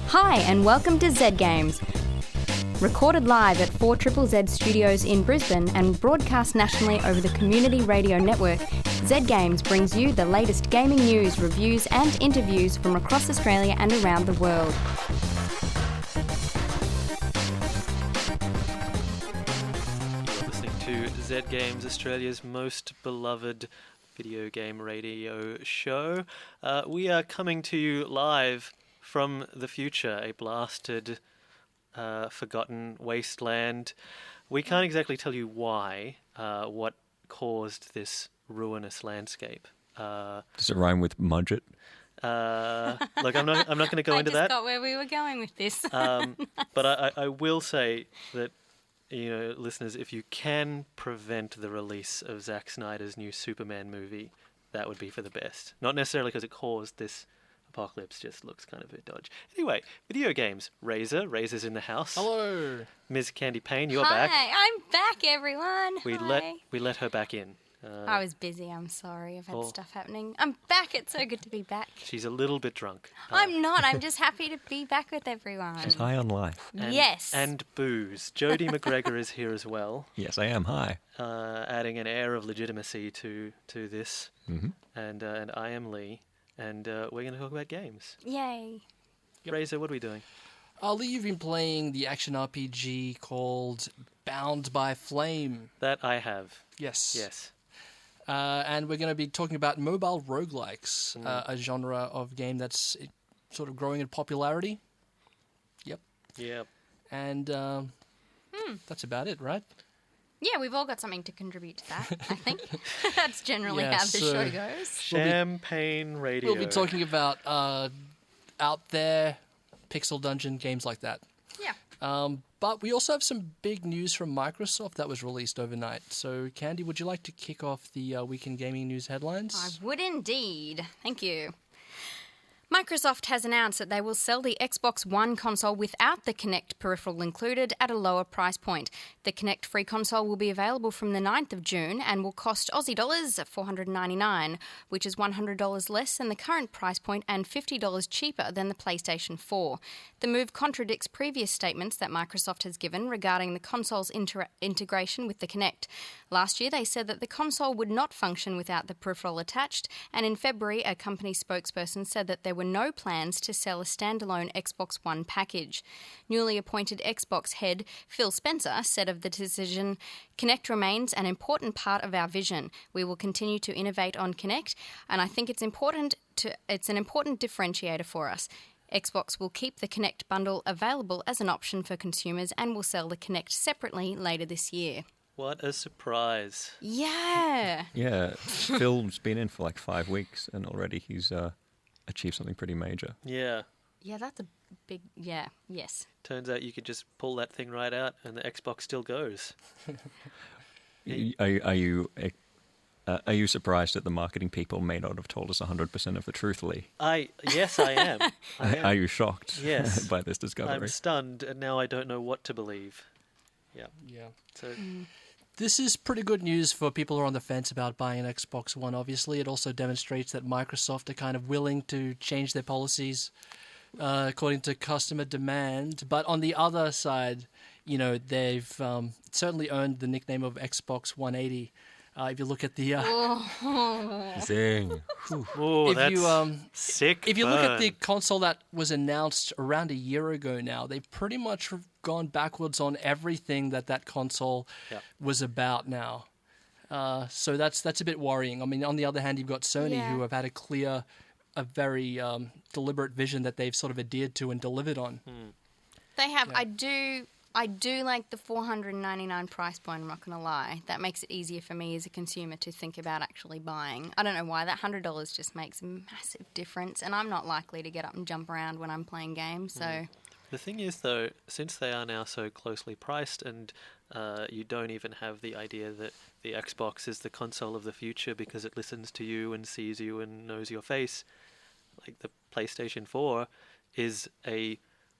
Hi and welcome to Z Games. Recorded live at 4ZZZ Studios in Brisbane and broadcast nationally over the Community Radio Network, Z Games brings you the latest gaming news, reviews and interviews from across Australia and around the world. You're listening to Z Games, Australia's most beloved video game radio show. We are coming to you live from the future, a blasted, forgotten wasteland. We can't exactly tell you why, what caused this ruinous landscape. Does it rhyme with Mudget? Look, I'm not going to go into that. I just got where we were going with this. But I will say that, you know, listeners, if you can prevent the release of Zack Snyder's new Superman movie, that would be for the best. Not necessarily because it caused this apocalypse, just looks kind of a dodge. Anyway, video games. Razor's in the house. Hello. Ms. Candy Payne, you're Hi, back. I'm back, everyone. We let her back in. I was busy, I'm sorry. I've had Oh. stuff happening. I'm back. It's so good to be back. She's a little bit drunk. I'm not. I'm just happy to be back with everyone. She's high on life. Yes. And booze. Jodie McGregor is here as well, Yes, I am high. adding an air of legitimacy to this. Mm-hmm. And I am Lee, and we're going to talk about games. Yay. Razor, what are we doing? Lee, you've been playing the action RPG called Bound by Flame. That I have. Yes. Yes. And we're going to be talking about mobile roguelikes, a genre of game that's sort of growing in popularity. Yep. Yep. And that's about it, right? Yeah, we've all got something to contribute to that, I think. That's generally Yeah, how the so- show goes. Champagne radio. We'll be talking about out there, pixel dungeon, games like that. Yeah. But we also have some big news from Microsoft that was released overnight. So, Candy, would you like to kick off the weekend gaming news headlines? I would indeed. Thank you. Microsoft has announced that they will sell the Xbox One console without the Kinect peripheral included at a lower price point. The Kinect free console will be available from the 9th of June and will cost Aussie dollars $499, which is $100 less than the current price point and $50 cheaper than the PlayStation 4. The move contradicts previous statements that Microsoft has given regarding the console's integration with the Kinect. Last year, they said that the console would not function without the peripheral attached, and in February, a company spokesperson said that there were no plans to sell a standalone Xbox One package. Newly appointed Xbox head Phil Spencer said of the decision, "Kinect remains an important part of our vision. We will continue to innovate on Kinect, and I think it's an important differentiator for us. Xbox will keep the Kinect bundle available as an option for consumers and will sell the Kinect separately later this year." What a surprise. Yeah. Yeah, Phil's been in for like 5 weeks, and already he's achieved something pretty major. Yeah. Yeah, that's a big... Yeah, yes. Turns out you could just pull that thing right out and the Xbox still goes. Are you surprised that the marketing people may not have told us 100% of the truth, Lee? Yes, I am. I am. Are you shocked Yes. by this discovery? I'm stunned, and now I don't know what to believe. Yeah. Yeah. So, This is pretty good news for people who are on the fence about buying an Xbox One, obviously. It also demonstrates that Microsoft are kind of willing to change their policies according to customer demand. But on the other side, you know, they've certainly earned the nickname of Xbox 180. If you look at the... Zing. oh, if that's you sick. If you look at the burn. console that was announced around a year ago now, they've pretty much gone backwards on everything that console Yep. was about now. So that's a bit worrying. I mean, on the other hand, you've got Sony Yeah. who have had a very deliberate vision that they've sort of adhered to and delivered on. They have. Yeah. I do like the $499 price point, I'm not going to lie. That makes it easier for me as a consumer to think about actually buying. I don't know why. That $100 just makes a massive difference, and I'm not likely to get up and jump around when I'm playing games, so... The thing is, though, since they are now so closely priced and you don't even have the idea that the Xbox is the console of the future because it listens to you and sees you and knows your face, like the PlayStation 4 is a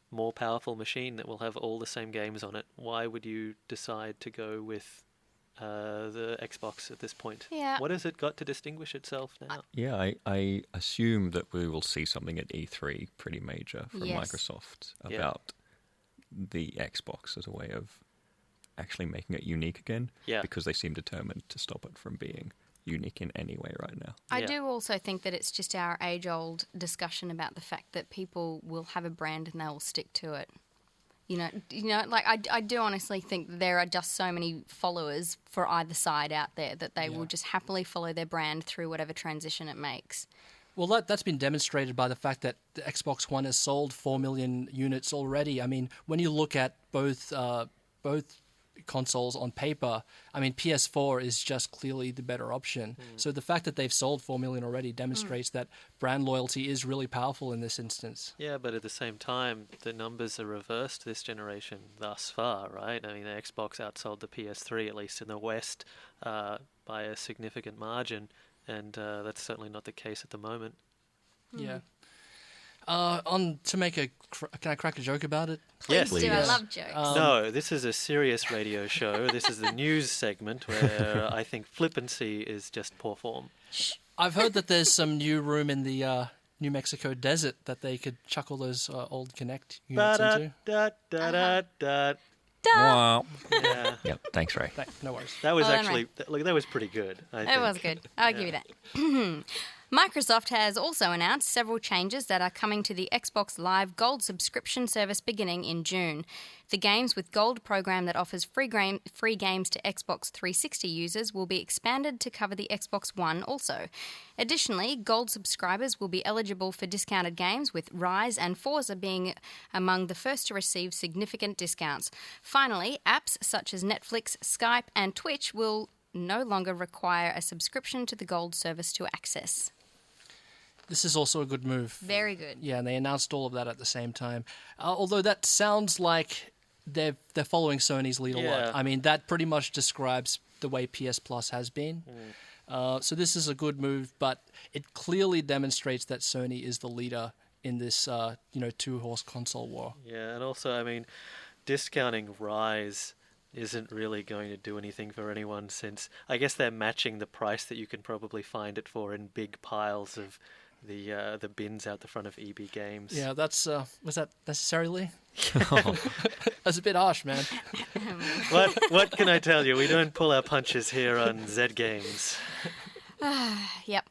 more powerful machine that will have all the same games on it. Why would you decide to go with the Xbox at this point. Yeah. What has it got to distinguish itself now? Yeah, I assume that we will see something at E3 pretty major from Yes. Microsoft Yeah. about the Xbox as a way of actually making it unique again. Yeah. Because they seem determined to stop it from being unique in any way right now. I Yeah. do also think that it's just our age-old discussion about the fact that people will have a brand and they'll stick to it. Like I do honestly think that there are just so many followers for either side out there that they will just happily follow their brand through whatever transition it makes. Well, that's been demonstrated by the fact that the Xbox One has sold 4 million units already. I mean, when you look at both consoles on paper, I mean, PS4 is just clearly the better option. So the fact that they've sold 4 million already demonstrates that brand loyalty is really powerful in this instance. Yeah, but at the same time, the numbers are reversed this generation thus far, right? I mean, the Xbox outsold the PS3, at least in the West, by a significant margin, and that's certainly not the case at the moment. Yeah. Can I crack a joke about it? Yes, Please do. I love jokes. No, this is a serious radio show. This is the news segment where I think flippancy is just poor form. I've heard that there's some new room in the New Mexico desert that they could chuck all those old Kinect units into. Ba-da-da-da-da. Wow. Yeah, Yep, thanks, Ray. No worries. that was Well done, actually look. That was pretty good. I It think. was good. I'll give you that. Microsoft has also announced several changes that are coming to the Xbox Live Gold subscription service beginning in June. The Games with Gold program that offers free games to Xbox 360 users will be expanded to cover the Xbox One also. Additionally, Gold subscribers will be eligible for discounted games, with Rise and Forza being among the first to receive significant discounts. Finally, apps such as Netflix, Skype, and Twitch will no longer require a subscription to the Gold service to access. This is also a good move. Very good. Yeah, and they announced all of that at the same time. Although that sounds like they're following Sony's lead a Yeah. lot. I mean, that pretty much describes the way PS Plus has been. So this is a good move, but it clearly demonstrates that Sony is the leader in this, two-horse console war. Yeah, and also, I mean, discounting Rise isn't really going to do anything for anyone, since I guess they're matching the price that you can probably find it for in big piles of the bins out the front of EB Games. Yeah, that's was that necessarily? That's a bit harsh, man. What can I tell you? We don't pull our punches here on Z Games. Yep.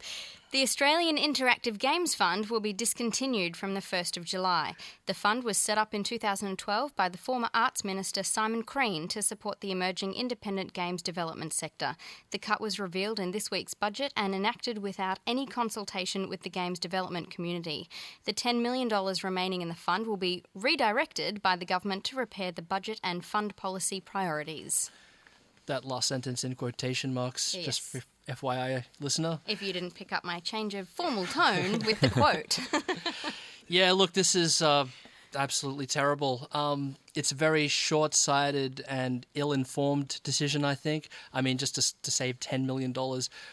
The Australian Interactive Games Fund will be discontinued from the 1st of July. The fund was set up in 2012 by the former Arts Minister Simon Crean to support the emerging independent games development sector. The cut was revealed in this week's budget and enacted without any consultation with the games development community. The $10 million remaining in the fund will be redirected by the government to repair the budget and fund policy priorities. That last sentence in quotation marks, just for FYI, listener. If you didn't pick up my change of formal tone with the quote. Yeah, look, this is absolutely terrible. It's a very short-sighted and ill-informed decision, I think. I mean, just to save $10 million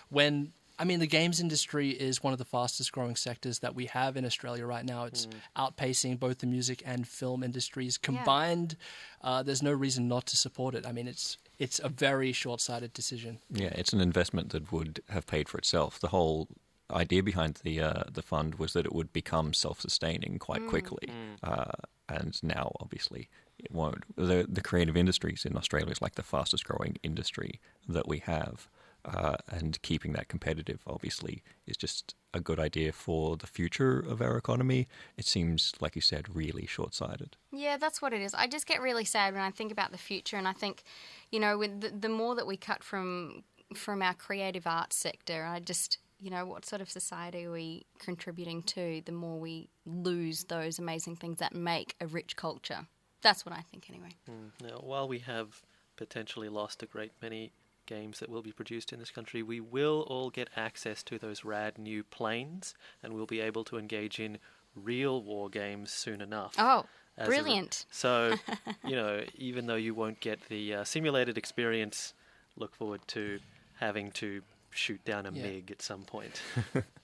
when... I mean, the games industry is one of the fastest-growing sectors that we have in Australia right now. It's outpacing both the music and film industries combined. There's no reason not to support it. I mean, it's a very short-sighted decision. Yeah, it's an investment that would have paid for itself. The whole idea behind the fund was that it would become self-sustaining quite quickly, and now obviously it won't. The creative industries in Australia is like the fastest-growing industry that we have. And keeping that competitive, obviously, is just a good idea for the future of our economy. It seems, like you said, really short-sighted. Yeah, that's what it is. I just get really sad when I think about the future, and I think, with the more that we cut from our creative arts sector, I just, what sort of society are we contributing to, the more we lose those amazing things that make a rich culture. That's what I think, anyway. Now, while we have potentially lost a great many games that will be produced in this country, we will all get access to those rad new planes, and we'll be able to engage in real war games soon enough. Oh, as brilliant. So, even though you won't get the simulated experience, look forward to having to shoot down a MiG at some point.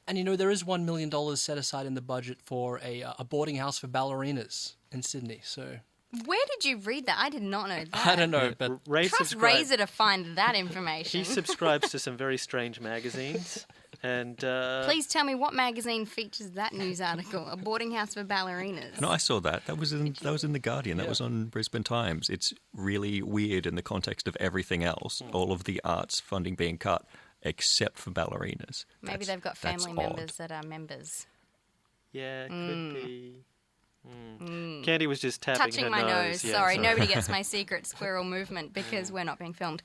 And there is $1 million set aside in the budget for a boarding house for ballerinas in Sydney. So Where did you read that? I did not know that. I don't know, but Ray Trust Razor to find that information. He subscribes to some very strange magazines, and Please tell me what magazine features that news article. A boarding house for ballerinas. No, I saw that. That was in the Guardian. That Yeah. was on Brisbane Times. It's really weird in the context of everything else. All of the arts funding being cut, except for ballerinas. Maybe That's- they've got that's family odd. members that are members. yeah, it could be. Candy was just tapping Touching her my nose. Yeah, Sorry, nobody gets my secret squirrel movement because we're not being filmed.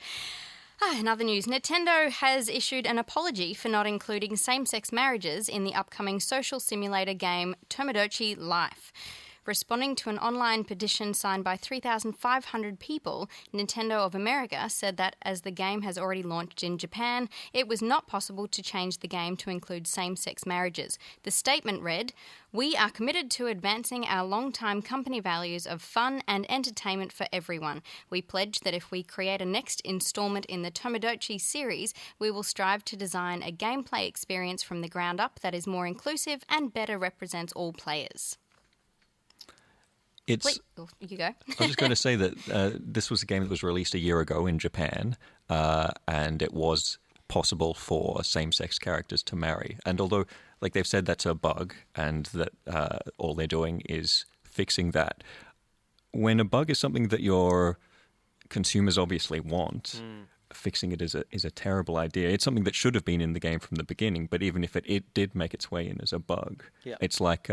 Another news. Nintendo has issued an apology for not including same-sex marriages in the upcoming social simulator game Tomodachi Life. Responding to an online petition signed by 3,500 people, Nintendo of America said that as the game has already launched in Japan, it was not possible to change the game to include same-sex marriages. The statement read, "We are committed to advancing our long-time company values of fun and entertainment for everyone. We pledge that if we create a next installment in the Tomodachi series, we will strive to design a gameplay experience from the ground up that is more inclusive and better represents all players." It's. Wait, oh, you go. I was just going to say that this was a game that was released a year ago in Japan, and it was possible for same-sex characters to marry. And although, like they've said, that's a bug, and that all they're doing is fixing that, when a bug is something that your consumers obviously want, fixing it is a terrible idea. It's something that should have been in the game from the beginning, but even if it did make its way in as a bug, Yeah. it's like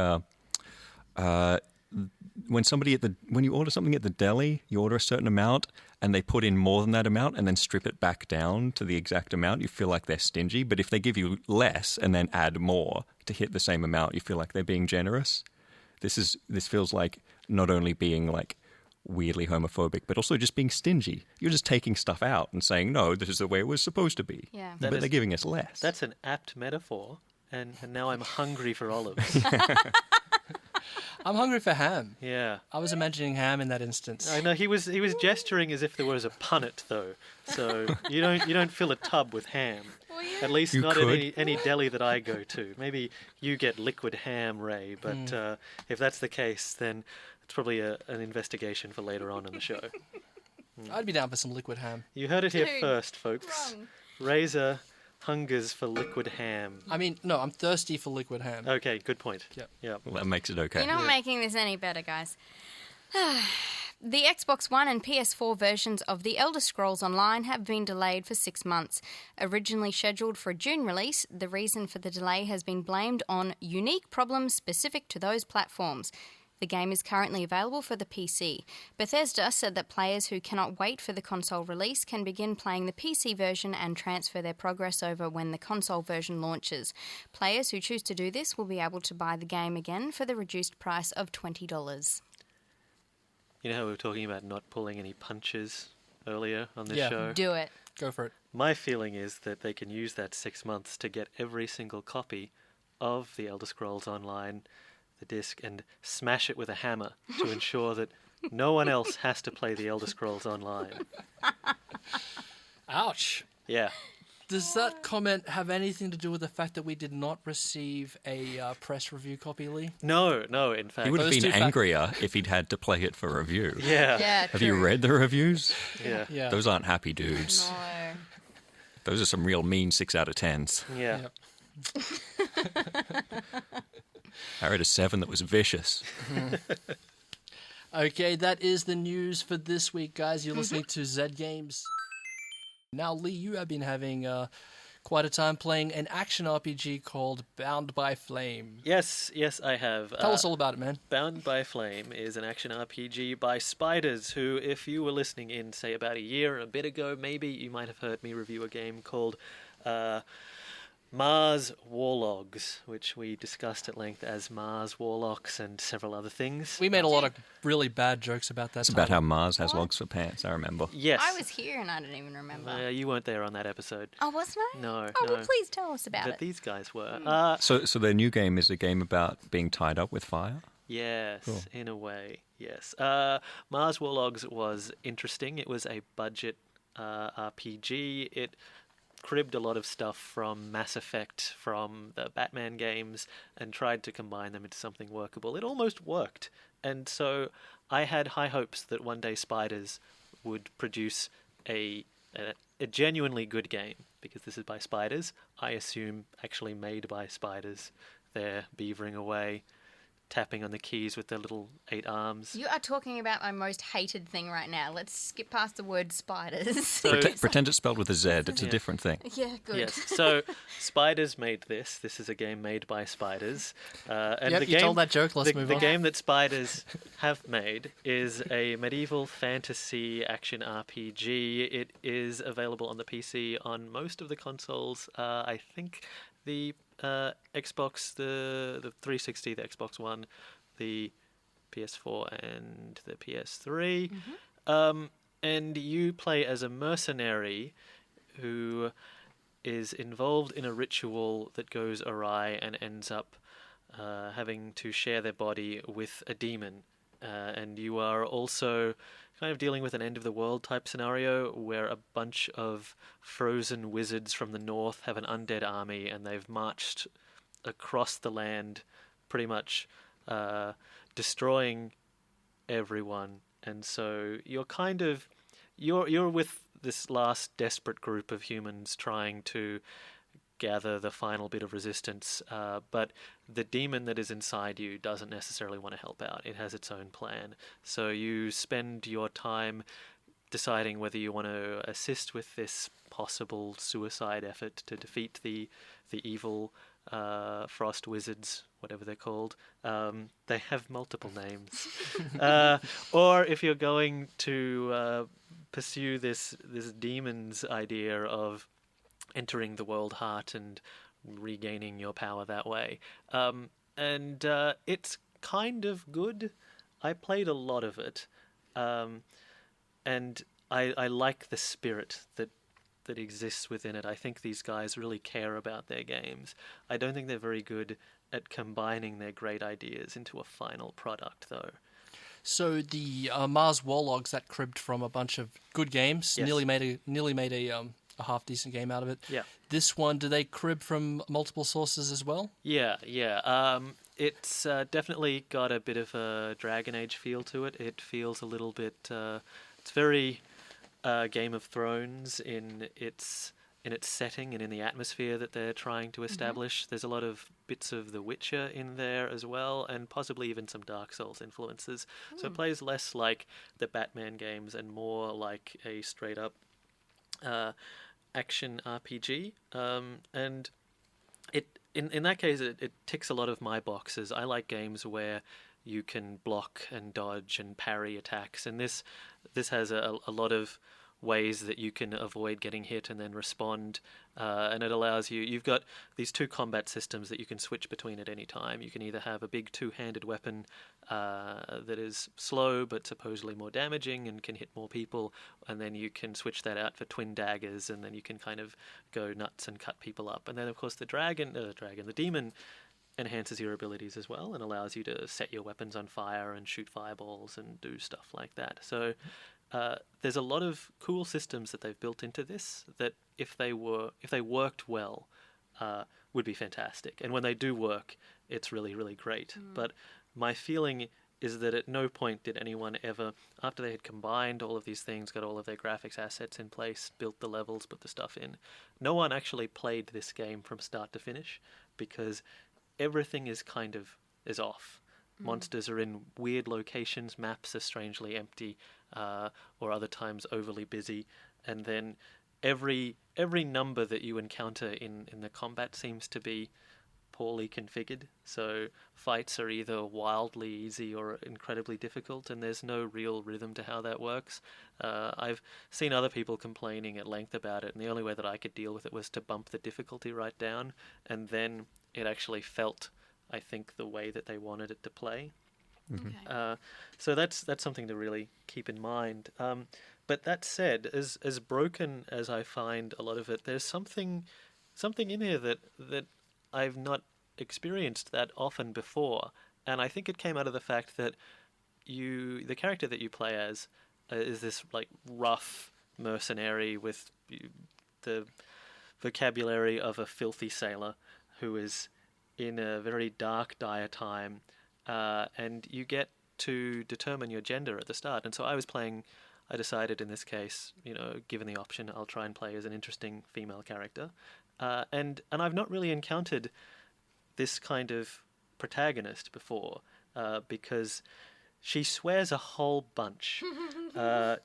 when you order something at the deli, you order a certain amount and they put in more than that amount and then strip it back down to the exact amount, you feel like they're stingy. But if they give you less and then add more to hit the same amount, you feel like they're being generous. This feels like not only being like weirdly homophobic, but also just being stingy. You're just taking stuff out and saying, no, this is the way it was supposed to be. Yeah. That But is- they're giving us less. That's an apt metaphor, and now I'm hungry for olives. I'm hungry for ham. Yeah. I was imagining ham in that instance. I know he was gesturing as if there was a punnet though. So you don't fill a tub with ham. At least You not could. at any deli that I go to. Maybe you get liquid ham, Ray. But if that's the case, then it's probably an investigation for later on in the show. I'd be down for some liquid ham. You heard it here Dude, first, folks. wrong. Razor hungers for liquid ham. I mean, no, I'm thirsty for liquid ham. Okay, good point. Yep. Yeah. Well, that makes it okay. You're not making this any better, guys. The Xbox One and PS4 versions of The Elder Scrolls Online have been delayed for 6 months. Originally scheduled for a June release, the reason for the delay has been blamed on unique problems specific to those platforms. The game is currently available for the PC. Bethesda said that players who cannot wait for the console release can begin playing the PC version and transfer their progress over when the console version launches. Players who choose to do this will be able to buy the game again for the reduced price of $20. You know how we were talking about not pulling any punches earlier on this Yeah. show? Do it. Go for it. My feeling is that they can use that 6 months to get every single copy of The Elder Scrolls Online, the disc, and smash it with a hammer to ensure that no one else has to play The Elder Scrolls Online. Ouch. Yeah. Does that comment have anything to do with the fact that we did not receive a press review copy, Lee? No, in fact. He would have Those been two fac- angrier if he'd had to play it for review. Yeah. Yeah, Have you read the reviews? Yeah. Yeah. Those aren't happy dudes. No. Those are some real mean 6 out of 10s. Yeah. Yep. I read a 7 that was vicious. Okay, that is the news for this week, guys. You're listening to Zed Games. Now, Lee, you have been having quite a time playing an action RPG called Bound by Flame. Yes, I have. Tell us all about it, man. Bound by Flame is an action RPG by Spiders, who, if you were listening in, say, about a year, a bit ago, maybe, you might have heard me review a game called Mars Warlogs, which we discussed at length as Mars Warlocks and several other things. We made a lot of really bad jokes about that. It's about how Mars has logs for pants, I remember. Yes. I was here and I don't even remember. You weren't there on that episode. Oh, wasn't I? No, Oh, no. well, please tell us about But it. these guys were. So their new game is a game about being tied up with fire? Yes, Cool. in a way, yes. Mars Warlogs was interesting. It was a budget RPG. It cribbed a lot of stuff from Mass Effect, from the Batman games, and tried to combine them into something workable. It almost worked, and so I had high hopes that one day Spiders would produce a genuinely good game, because this is by Spiders. I assume actually made by Spiders. They're beavering away, tapping on the keys with their little 8 arms. You are talking about my most hated thing right now. Let's skip past the word spiders. So, Pretend it's spelled with a Z. It's a Yeah. different thing. Yeah, good. yes, so Spiders made this. This is a game made by Spiders. And Yep, the you game, told that joke. Let's move the on. game that Spiders have made is a medieval fantasy action RPG. It is available on the PC on most of the consoles. I think the Xbox, the 360, the Xbox One, the PS4, and the PS3. And you play as a mercenary who is involved in a ritual that goes awry and ends up having to share their body with a demon. And you are also kind of dealing with an end-of-the-world type scenario where a bunch of frozen wizards from the north have an undead army, and they've marched across the land, pretty much destroying everyone. And so you're kind of you're with this last desperate group of humans trying to gather the final bit of resistance, but the demon that is inside you doesn't necessarily want to help out. It has its own plan. So you spend your time deciding whether you want to assist with this possible suicide effort to defeat the evil frost wizards, whatever they're called. They have multiple names. Or if you're going to pursue this demon's idea of entering the world heart and regaining your power that way. And it's kind of good. I played a lot of it. And I like the spirit that exists within it. I think these guys really care about their games. I don't think they're very good at combining their great ideas into a final product, though. So the Mars Warlogs that cribbed from a bunch of good games Yes. nearly made a half decent game out of it. Yeah. This one, do they crib from multiple sources as well? Yeah. It's definitely got a bit of a Dragon Age feel to it. It feels a little bit. It's very Game of Thrones in its setting and in the atmosphere that they're trying to establish. There's a lot of bits of The Witcher in there as well, and possibly even some Dark Souls influences. So it plays less like the Batman games and more like a straight up action RPG. And it in that case, it ticks a lot of my boxes. I like games where you can block and dodge and parry attacks, and this has a lot of ways that you can avoid getting hit and then respond, and it allows you've got these 2 combat systems that you can switch between at any time. You can either have a big 2-handed weapon that is slow but supposedly more damaging and can hit more people, and then you can switch that out for twin daggers, and then you can kind of go nuts and cut people up. And then of course the demon enhances your abilities as well and allows you to set your weapons on fire and shoot fireballs and do stuff like that. So there's a lot of cool systems that they've built into this that if they worked well, would be fantastic. And when they do work, it's really, really great. But my feeling is that at no point did anyone ever, after they had combined all of these things, got all of their graphics assets in place, built the levels, put the stuff in, no one actually played this game from start to finish, because everything is off. Monsters are in weird locations, maps are strangely empty, or other times overly busy, and then every number that you encounter in the combat seems to be poorly configured. So fights are either wildly easy or incredibly difficult, and there's no real rhythm to how that works. I've seen other people complaining at length about it, and the only way that I could deal with it was to bump the difficulty right down, and then it actually felt, I think, the way that they wanted it to play. Okay. So that's something to really keep in mind. But that said, as broken as I find a lot of it, there's something in here that I've not experienced that often before, and I think it came out of the fact that the character that you play as is this like rough mercenary with the vocabulary of a filthy sailor who is in a very dark, dire time, and you get to determine your gender at the start. And so I decided in this case, given the option, I'll try and play as an interesting female character. And I've not really encountered this kind of protagonist before, because she swears a whole bunch,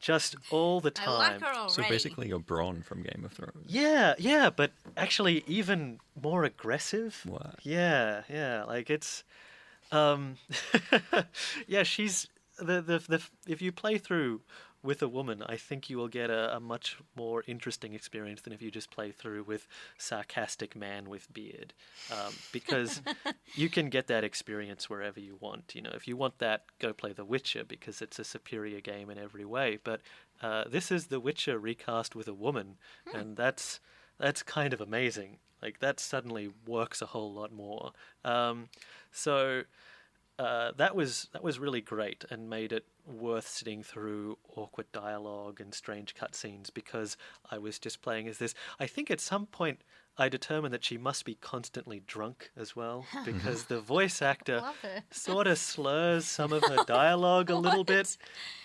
just all the time. I like her already. So basically, you're Bronn from Game of Thrones. Yeah, but actually even more aggressive. What? Yeah, like it's, yeah, she's the if you play through with a woman, I think you will get a much more interesting experience than if you just play through with sarcastic man with beard, because you can get that experience wherever you want. If you want that, go play The Witcher, because it's a superior game in every way. But this is The Witcher recast with a woman, and that's kind of amazing. Like, that suddenly works a whole lot more. So that was really great and made it worth sitting through awkward dialogue and strange cutscenes, because I was just playing as this. I think at some point I determined that she must be constantly drunk as well, because the voice actor Love it. sort of slurs some of her dialogue a little bit,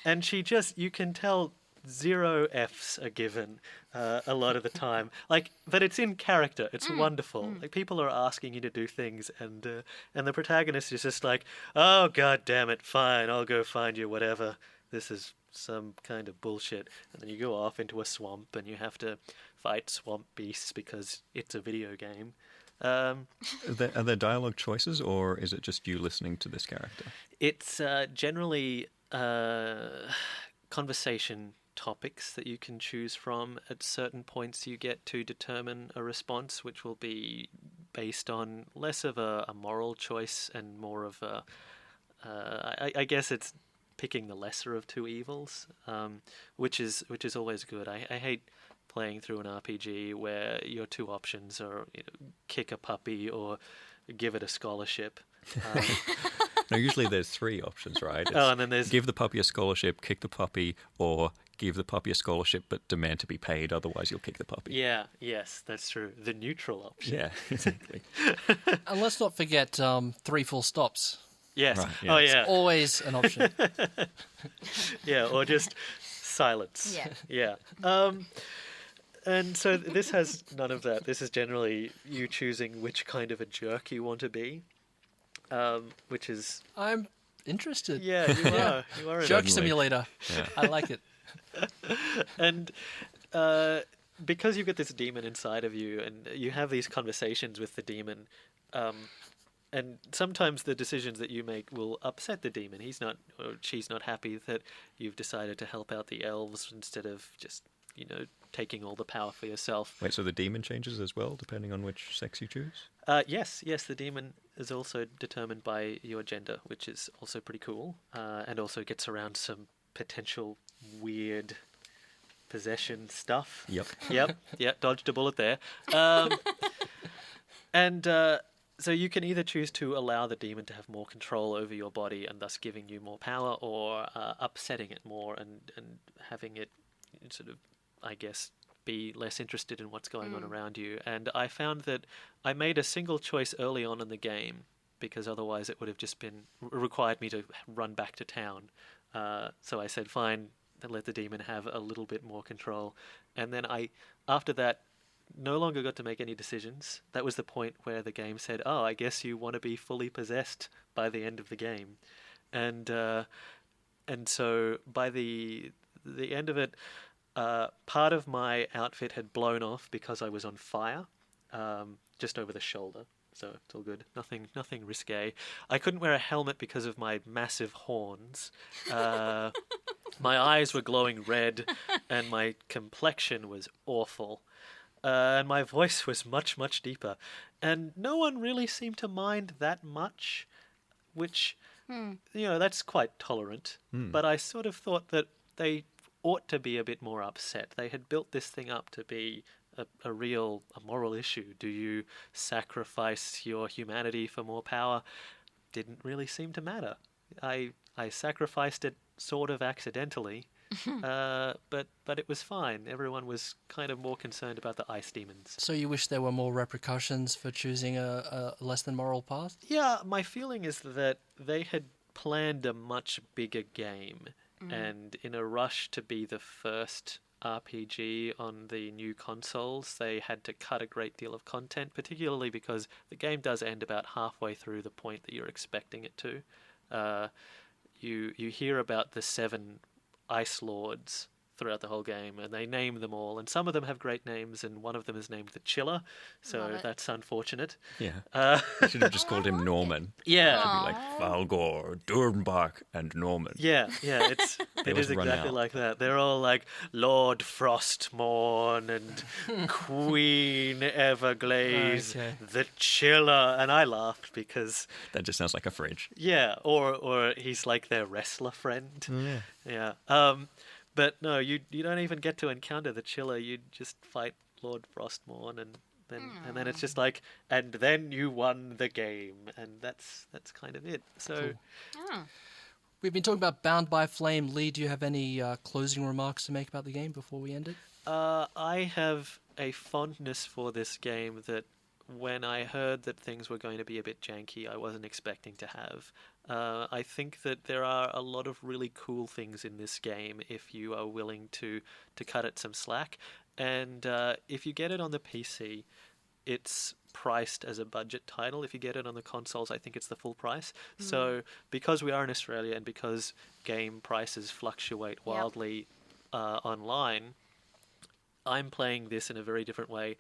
and you can tell 0 Fs are given a lot of the time. But it's in character. It's wonderful. Like, people are asking you to do things, and the protagonist is just like, "Oh, god damn it, fine, I'll go find you, whatever. This is some kind of bullshit." And then you go off into a swamp, and you have to fight swamp beasts because it's a video game. Are there dialogue choices, or is it just you listening to this character? It's generally conversation topics that you can choose from. At certain points you get to determine a response, which will be based on less of a moral choice and more of a I guess it's picking the lesser of two evils, which is always good. I hate playing through an RPG where your two options are kick a puppy or give it a scholarship. No, usually there's 3 options, right? And then there's give the puppy a scholarship, kick the puppy, or give the puppy a scholarship but demand to be paid, otherwise you'll kick the puppy. Yeah, yes, that's true. The neutral option. Yeah, exactly. And let's not forget 3 full stops. Yes. Right, Oh, yes. yeah. Always an option. Yeah, or just silence. Yeah. And so this has none of that. This is generally you choosing which kind of a jerk you want to be, which is... I'm interested. Yeah, you are. You are. Jerk Suddenly. simulator. Yeah. I like it. And because you've got this demon inside of you, and you have these conversations with the demon, and sometimes the decisions that you make will upset the demon. He's not, or she's not happy that you've decided to help out the elves instead of just, taking all the power for yourself. Wait, so the demon changes as well, depending on which sex you choose? Yes, the demon is also determined by your gender, which is also pretty cool, and also gets around some potential weird possession stuff. Yep. Yep, dodged a bullet there. And so you can either choose to allow the demon to have more control over your body and thus giving you more power, or upsetting it more and having it sort of, I guess, be less interested in what's going on around you. And I found that I made a single choice early on in the game, because otherwise it would have just been required me to run back to town. So I said, fine, then let the demon have a little bit more control. And then after that, no longer got to make any decisions. That was the point where the game said, "Oh, I guess you want to be fully possessed by the end of the game," and so by the end of it, part of my outfit had blown off because I was on fire, just over the shoulder. So it's all good. Nothing risque. I couldn't wear a helmet because of my massive horns. My eyes were glowing red, and my complexion was awful. And my voice was much, much deeper. And no one really seemed to mind that much, which, that's quite tolerant. But I sort of thought that they ought to be a bit more upset. They had built this thing up to be a moral issue. Do you sacrifice your humanity for more power? Didn't really seem to matter. I sacrificed it sort of accidentally, but it was fine. Everyone was kind of more concerned about the ice demons. So you wish there were more repercussions for choosing a less than moral path? Yeah, my feeling is that they had planned a much bigger game, and in a rush to be the first RPG on the new consoles, they had to cut a great deal of content, particularly because the game does end about halfway through the point that you're expecting it to. You hear about the 7 Ice Lords throughout the whole game, and they name them all, and some of them have great names, and one of them is named the Chiller, so that's unfortunate. Yeah. I should have just called him Norman. Yeah. Like Valgor, Durnbach, and Norman. Yeah, it was is run exactly out. like that. They're all like Lord Frostmourne and Queen Everglaze, Okay. the Chiller, and I laughed because That just sounds like a fridge. yeah, or he's like their wrestler friend. Yeah. But no, you don't even get to encounter the Chiller. You just fight Lord Frostmourne, and then it's just like, and then you won the game, and that's kind of it. So. Cool. We've been talking about Bound by Flame. Lee, do you have any closing remarks to make about the game before we end it? I have a fondness for this game that when I heard that things were going to be a bit janky, I wasn't expecting to have. I think that there are a lot of really cool things in this game if you are willing to cut it some slack. And if you get it on the PC, it's priced as a budget title. If you get it on the consoles, I think it's the full price. So because we are in Australia and because game prices fluctuate wildly online, I'm playing this in a very different way,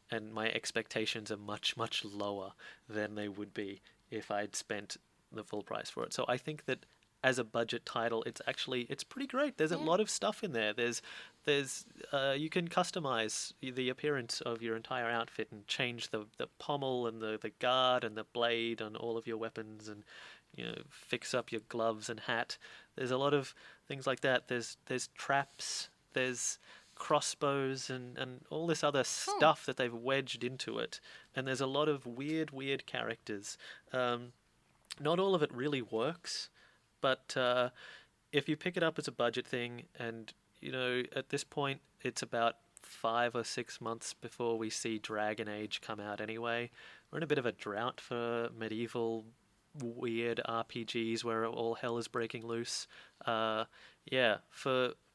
and my expectations are much, much lower than they would be if I'd spent the full price for it. So I think that as a budget title, it's pretty great. There's a lot of stuff in there. There's you can customize the appearance of your entire outfit and change the pommel and the guard and the blade on all of your weapons, and fix up your gloves and hat. There's a lot of things like that. There's traps. There's crossbows and all this other stuff that they've wedged into it. And there's a lot of weird characters. Not all of it really works, but if you pick it up as a budget thing, and at this point it's about 5 or 6 months before we see Dragon Age come out anyway. We're in a bit of a drought for medieval weird RPGs where all hell is breaking loose. For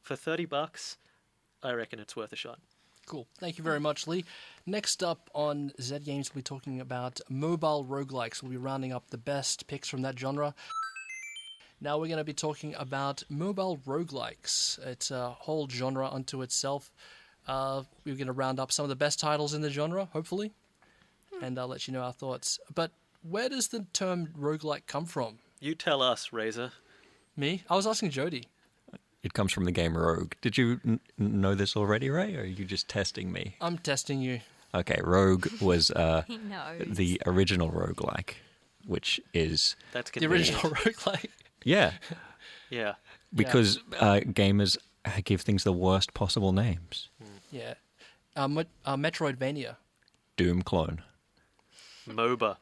$30, I reckon it's worth a shot. Cool. Thank you very much, Lee. Next up on Z Games, we'll be talking about mobile roguelikes. We'll be rounding up the best picks from that genre. Now we're going to be talking about mobile roguelikes. It's a whole genre unto itself. We're going to round up some of the best titles in the genre, hopefully, and I'll let you know our thoughts. But where does the term roguelike come from? You tell us, Razor. Me? I was asking Jody. It comes from the game Rogue. Did you know this already, Ray, or are you just testing me? I'm testing you. Okay, Rogue was He knows. the original roguelike, which is... That's The convenient. original roguelike. Yeah, Yeah. because gamers give things the worst possible names. Yeah. Metroidvania. Doom clone. MOBA.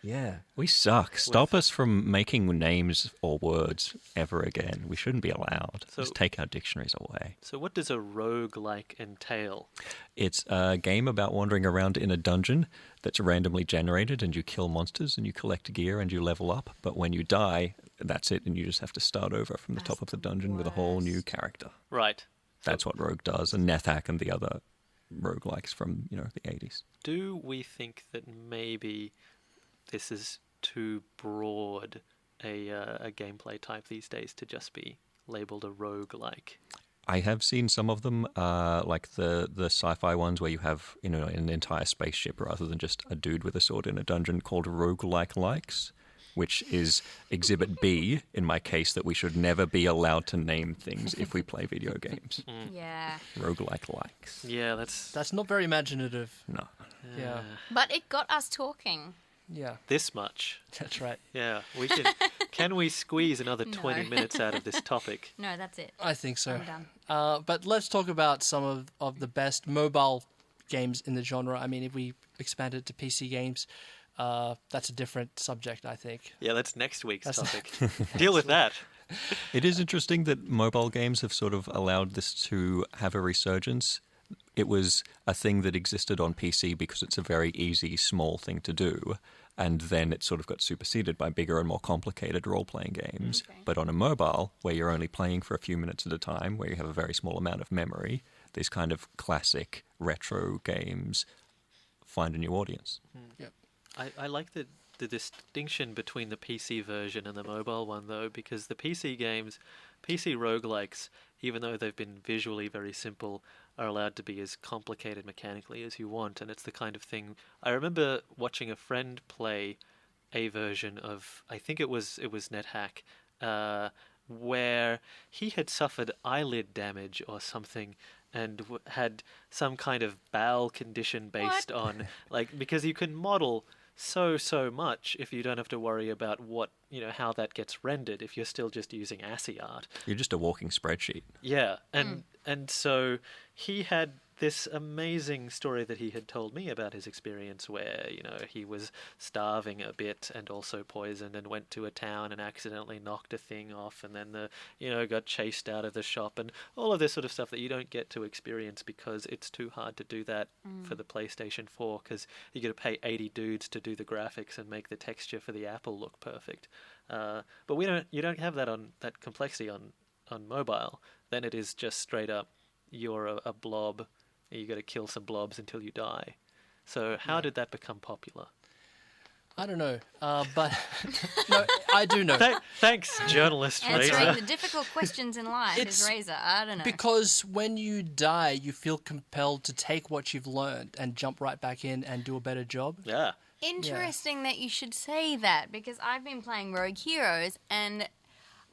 Yeah. We suck. Stop us from making names or words ever again. We shouldn't be allowed. So- Just take our dictionaries away. So what does a roguelike entail? It's a game about wandering around in a dungeon that's randomly generated, and you kill monsters and you collect gear and you level up. But when you die, that's it, and you just have to start over from the top of the dungeon with a whole new character. Right. That's what Rogue does, and Nethak and the other roguelikes from the 80s. Do we think that maybe this is too broad a gameplay type these days to just be labeled a roguelike? I have seen some of them, like the sci-fi ones where you have an entire spaceship rather than just a dude with a sword in a dungeon, called roguelike likes, which is Exhibit B in my case that we should never be allowed to name things if we play video games. Yeah. Roguelike likes. Yeah, that's That's not very imaginative. No. Yeah. But it got us talking. Yeah. this much. That's right. Yeah, we can we squeeze another 20 No. minutes out of this topic? No, that's it. I think so. I'm done. But let's talk about some of the best mobile games in the genre. I mean, if we expand it to PC games, that's a different subject, I think. Yeah, that's next week's That's- topic. Deal with that. It is interesting that mobile games have sort of allowed this to have a resurgence. It was a thing that existed on PC because it's a very easy, small thing to do. And then it sort of got superseded by bigger and more complicated role-playing games. Okay. But on a mobile, where you're only playing for a few minutes at a time, where you have a very small amount of memory, these kind of classic retro games find a new audience. Yep. I like the distinction between the PC version and the mobile one, though, because the PC games, PC roguelikes, even though they've been visually very simple, are allowed to be as complicated mechanically as you want, and it's the kind of thing... I remember watching a friend play a version of, I think it was NetHack, where he had suffered eyelid damage or something, and had some kind of bowel condition based on, like, because you can model so much if you don't have to worry about what, how that gets rendered if you're still just using ASCII art. You're just a walking spreadsheet. Yeah, and so he had this amazing story that he had told me about his experience where, he was starving a bit and also poisoned and went to a town and accidentally knocked a thing off and then got chased out of the shop and all of this sort of stuff that you don't get to experience because it's too hard to do that for the PlayStation 4 because you got to pay 80 dudes to do the graphics and make the texture for the apple look perfect. But you don't have that complexity on mobile. Then it is just straight up, you're a blob. You got to kill some blobs until you die. So how did that become popular? I don't know, but no, I do know. Thanks, journalist Answering Razor. the difficult questions in life is Razor. I don't know. Because when you die, you feel compelled to take what you've learned and jump right back in and do a better job. Yeah. Interesting that you should say that because I've been playing Rogue Heroes and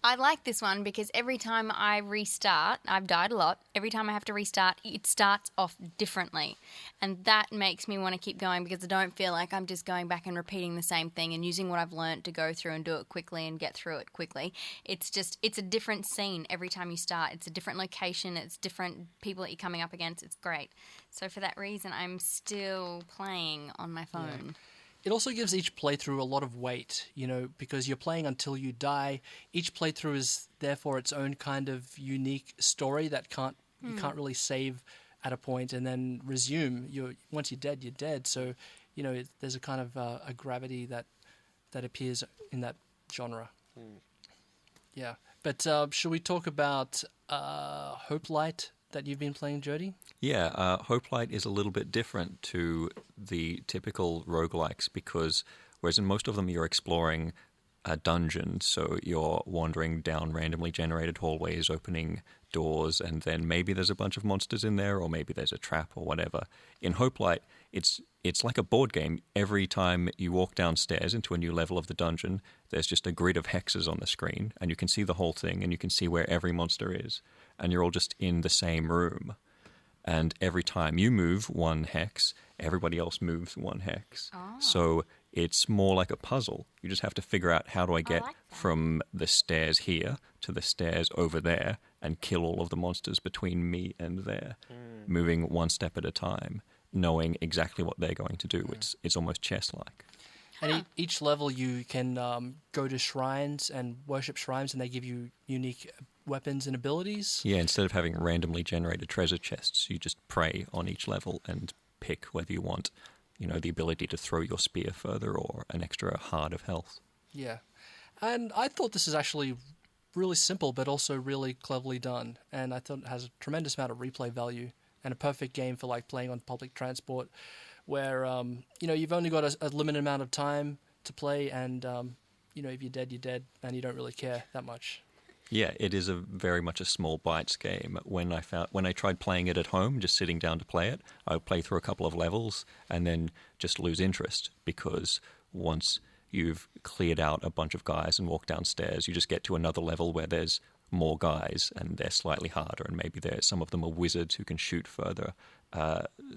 I like this one because every time I restart, I've died a lot. Every time I have to restart, it starts off differently. And that makes me want to keep going because I don't feel like I'm just going back and repeating the same thing and using what I've learnt to go through and do it quickly and get through it quickly. It's a different scene every time you start. It's a different location. It's different people that you're coming up against. It's great. So for that reason, I'm still playing on my phone. Yeah. It also gives each playthrough a lot of weight, because you're playing until you die. Each playthrough is therefore its own kind of unique story that you can't really save at a point and then resume. Once you're dead, you're dead. So, there's a kind of a gravity that appears in that genre. Yeah. But should we talk about Hopelight that you've been playing, Jody? Yeah, Hopelight is a little bit different to the typical roguelikes because whereas in most of them you're exploring a dungeon, so you're wandering down randomly generated hallways, opening doors, and then maybe there's a bunch of monsters in there, or maybe there's a trap or whatever. In Hopelight, it's like a board game. Every time you walk downstairs into a new level of the dungeon, there's just a grid of hexes on the screen, and you can see the whole thing, and you can see where every monster is, and you're all just in the same room. And every time you move one hex, everybody else moves one hex. Oh. So it's more like a puzzle. You just have to figure out how do I get from the stairs here to the stairs over there and kill all of the monsters between me and there, moving one step at a time, knowing exactly what they're going to do. It's almost chess-like. And each level you can go to shrines and worship shrines, and they give you unique weapons and abilities. Yeah, instead of having randomly generated treasure chests, you just pray on each level and pick whether you want, the ability to throw your spear further or an extra heart of health. Yeah. And I thought this is actually really simple, but also really cleverly done. And I thought it has a tremendous amount of replay value and a perfect game for playing on public transport where, you've only got a limited amount of time to play and, if you're dead, you're dead and you don't really care that much. Yeah, it is very much a small bites game. When I tried playing it at home, just sitting down to play it, I would play through a couple of levels and then just lose interest because once you've cleared out a bunch of guys and walked downstairs, you just get to another level where there's more guys and they're slightly harder and maybe some of them are wizards who can shoot further.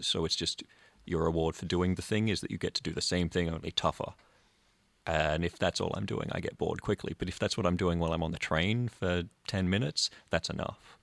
So it's just your reward for doing the thing is that you get to do the same thing, only tougher. And if that's all I'm doing, I get bored quickly. But if that's what I'm doing while I'm on the train for 10 minutes, that's enough.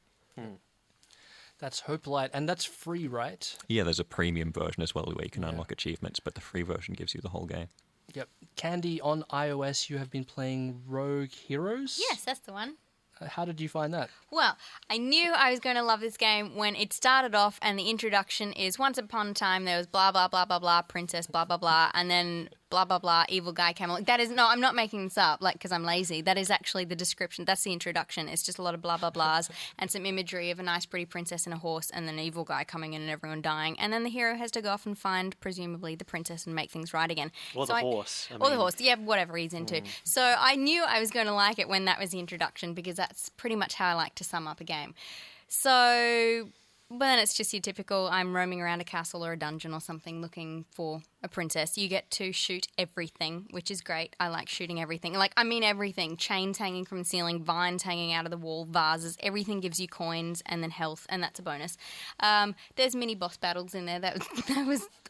That's Hopelight, and that's free, right? Yeah, there's a premium version as well where you can unlock achievements, but the free version gives you the whole game. Yep. Candy, on iOS, you have been playing Rogue Heroes? Yes, that's the one. How did you find that? Well, I knew I was going to love this game when it started off, and the introduction is once upon a time there was blah, blah, blah, blah, blah, princess, blah, blah, blah, and then blah, blah, blah, evil guy came along. That is, no, I'm not making this up, like, because I'm lazy. That is actually the description. That's the introduction. It's just a lot of blah, blah, blahs and some imagery of a nice, pretty princess and a horse, and then an evil guy coming in and everyone dying. And then the hero has to go off and find, presumably, the princess and make things right again. Or the horse. Or the horse, yeah, whatever he's into. So I knew I was going to like it when that was the introduction, because that's pretty much how I like to sum up a game. So, but then it's just your typical, I'm roaming around a castle or a dungeon or something looking for a princess. You get to shoot everything, which is great. I like shooting everything. Like, I mean everything. Chains hanging from the ceiling, vines hanging out of the wall, vases. Everything gives you coins and then health, and that's a bonus. There's mini boss battles in there that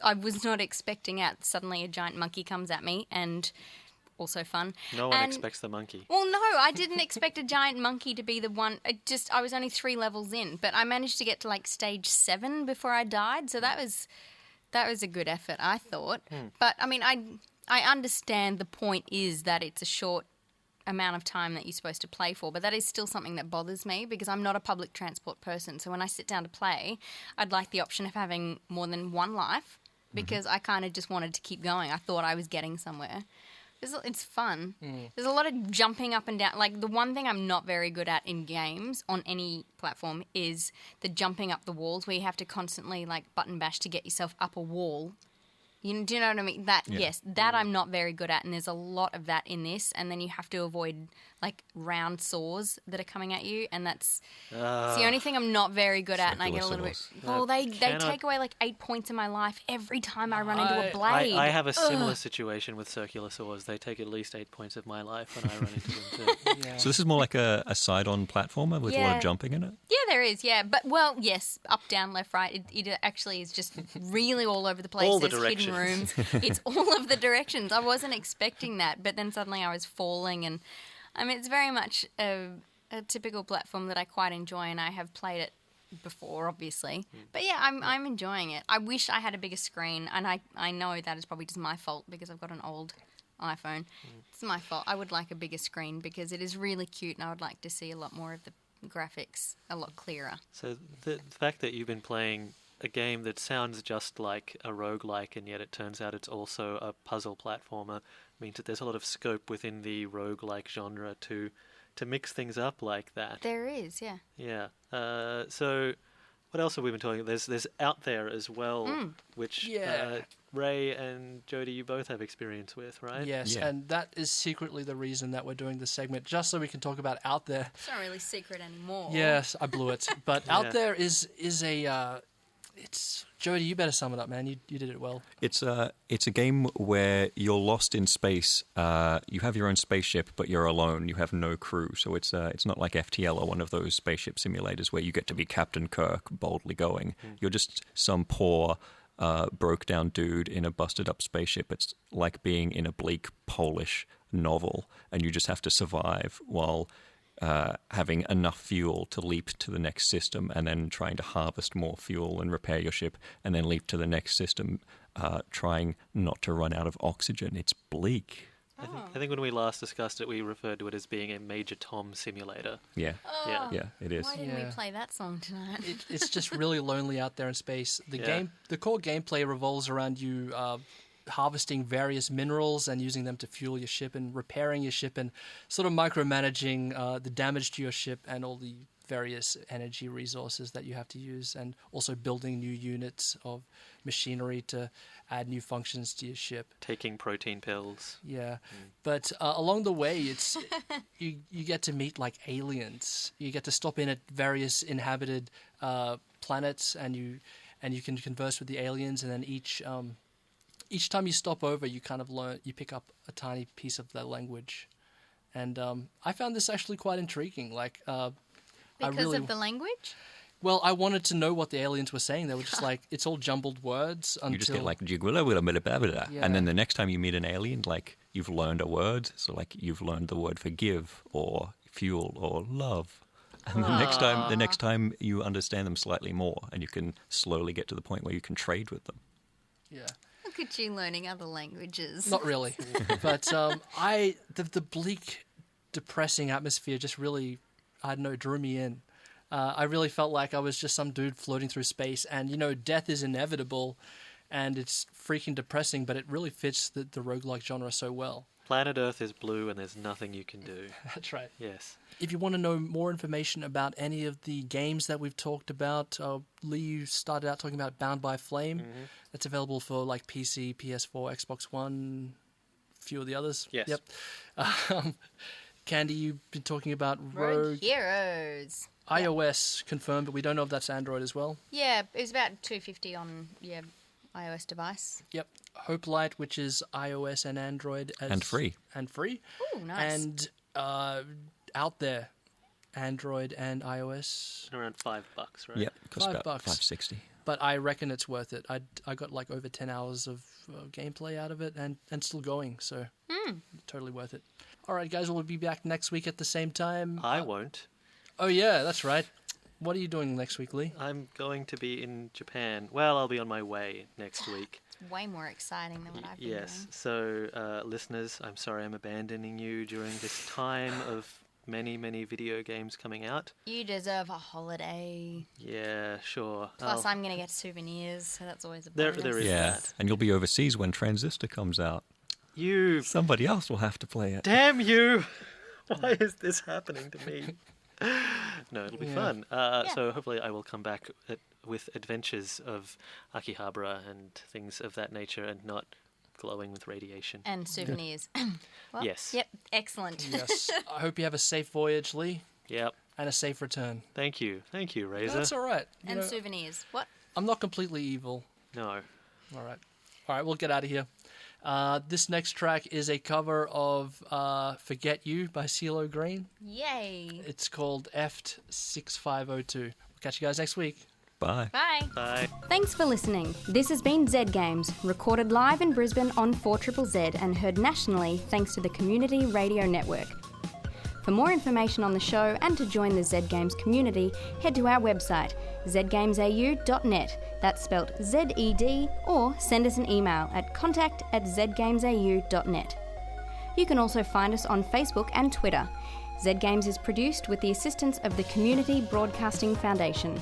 I was not expecting out. Suddenly a giant monkey comes at me, and also fun. No one expects the monkey. Well, no, I didn't expect a giant monkey to be the one. I was only 3 levels in, but I managed to get to like stage 7 before I died. So that was a good effort, I thought. But I mean, I understand the point is that it's a short amount of time that you're supposed to play for, but that is still something that bothers me because I'm not a public transport person. So when I sit down to play, I'd like the option of having more than one life because I kind of just wanted to keep going. I thought I was getting somewhere. It's fun. There's a lot of jumping up and down. Like, the one thing I'm not very good at in games on any platform is the jumping up the walls where you have to constantly, like, button bash to get yourself up a wall. Do you know what I mean? Yes, that I'm not very good at, and there's a lot of that in this. And then you have to avoid, like, round saws that are coming at you, and it's the only thing I'm not very good at, and I get a little bit... Well, they take away, like, 8 points of my life every time I run into a blade. I have a similar situation with circular saws. They take at least 8 points of my life when I run into them, too. Yeah. So this is more like a side-on platformer with a lot of jumping in it? Yeah, there is, yeah. But, well, yes, up, down, left, right. It actually is just really all over the place. All the There's hidden rooms. It's all of the directions. I wasn't expecting that, but then suddenly I was falling. And, I mean, it's very much a typical platform that I quite enjoy, and I have played it before, obviously. But, yeah, I'm enjoying it. I wish I had a bigger screen, and I know that is probably just my fault because I've got an old iPhone. It's my fault. I would like a bigger screen because it is really cute, and I would like to see a lot more of the graphics a lot clearer. So the fact that you've been playing a game that sounds just like a roguelike and yet it turns out it's also a puzzle platformer means that there's a lot of scope within the roguelike genre to mix things up like that. There is, yeah. Yeah. So what else have we been talking about? There's Out There as well, which Ray and Jody, you both have experience with, right? Yes, and that is secretly the reason that we're doing this segment, just so we can talk about Out There. It's not really secret anymore. Yes, I blew it. But Out There is a... It's Jody. You better sum it up, man. You did it well. It's a game where you're lost in space. You have your own spaceship, but you're alone. You have no crew. So it's not like FTL or one of those spaceship simulators where you get to be Captain Kirk boldly going. You're just some poor, broke down dude in a busted up spaceship. It's like being in a bleak Polish novel, and you just have to survive while having enough fuel to leap to the next system and then trying to harvest more fuel and repair your ship and then leap to the next system, trying not to run out of oxygen. It's bleak. I think when we last discussed it, we referred to it as being a Major Tom simulator. Yeah. Oh, Yeah, it is. Why didn't we play that song tonight? It's just really lonely out there in space. The core gameplay revolves around you harvesting various minerals and using them to fuel your ship and repairing your ship and sort of micromanaging the damage to your ship and all the various energy resources that you have to use, and also building new units of machinery to add new functions to your ship. Taking protein pills. Yeah, but along the way, it's you get to meet like aliens. You get to stop in at various inhabited planets, and you can converse with the aliens, and then each time you stop over, you kind of you pick up a tiny piece of their language. And I found this actually quite intriguing. Like, Because of the language? Well, I wanted to know what the aliens were saying. They were just like, it's all jumbled words until... You just get like, and then the next time you meet an alien, like, you've learned a word. So, like, you've learned the word for give or fuel or love. And the next time you understand them slightly more, and you can slowly get to the point where you can trade with them. Yeah. Look at you learning other languages. Not really. But the bleak, depressing atmosphere just really I don't know, drew me in. I really felt like I was just some dude floating through space, and death is inevitable, and it's freaking depressing, but it really fits the roguelike genre so well. Planet Earth is blue and there's nothing you can do. That's right. Yes. If you want to know more information about any of the games that we've talked about, Lee, you started out talking about Bound by Flame. Mm-hmm. That's available for like PC, PS4, Xbox One, a few of the others. Yes. Yep. Candy, you've been talking about Rogue Heroes. iOS confirmed, but we don't know if that's Android as well. Yeah, it was about $250 on iOS device. Yep. Hope Light, which is iOS and Android. And free. And free. Ooh, nice. And out there, Android and iOS. Around $5, right? Yep, costs about $5. $5.60. But I reckon it's worth it. I got like over 10 hours of gameplay out of it and still going, so totally worth it. All right, guys, we'll be back next week at the same time. I won't. Oh, yeah, that's right. What are you doing next week, Lee? I'm going to be in Japan. Well, I'll be on my way next week. Way more exciting than what I've been Yes. doing. So, listeners, I'm sorry I'm abandoning you during this time of many, many video games coming out. You deserve a holiday. Yeah, sure. Plus, I'm going to get souvenirs, so that's always a There- bonus. there is Yeah, that. and you'll be overseas when Transistor comes out. You... Somebody else will have to play it. Damn you! Why is this happening to me? No, it'll be fun. So hopefully I will come back with adventures of Akihabara and things of that nature and not glowing with radiation. And souvenirs. Well, Yes. Yep, excellent. Yes. I hope you have a safe voyage, Lee, Yep. and a safe return. Thank you. Thank you, Razor. That's all right. You And know, souvenirs. What? I'm not completely evil. No. All right, we'll get out of here. This next track is a cover of Forget You by CeeLo Green. Yay. It's called EFT 6502. We'll catch you guys next week. Bye. Bye. Bye. Thanks for listening. This has been Z Games, recorded live in Brisbane on 4ZZZ and heard nationally thanks to the Community Radio Network. For more information on the show and to join the Z Games community, head to our website, zgamesau.net. That's spelt Z-E-D, or send us an email at contact@zgamesau.net. You can also find us on Facebook and Twitter. Z Games is produced with the assistance of the Community Broadcasting Foundation.